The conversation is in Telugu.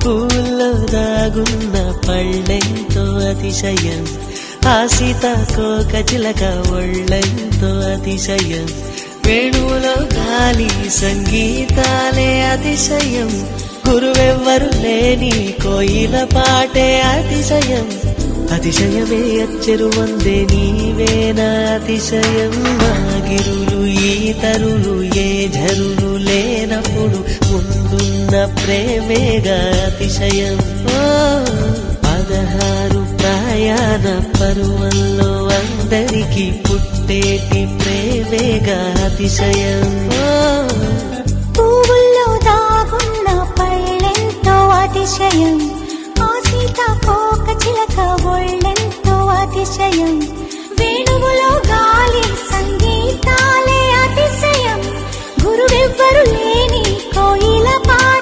పూల్లో దాగున్న పళ్ళెంతో అతిశయం, ఆ సీతాకోక చిలక ఒళ్ళెంతో అతిశయం, వేణువులో గాలి సంగీతాలే అతిశయం, గురువెవ్వరు లేని కోయిల పాటే అతిశయం, అతిశయమే అచ్చెరు వందే నీవేనా అతిశయం, మాగిరులు ఈతరులు ఏ ఝరులు లేనప్పుడు ముందున్న ప్రేమేగా అతిశయం. 16 ప్రయాణ పరువల్లో అందరికీ పుట్టేటి ప్రేమేగా అతిశయం.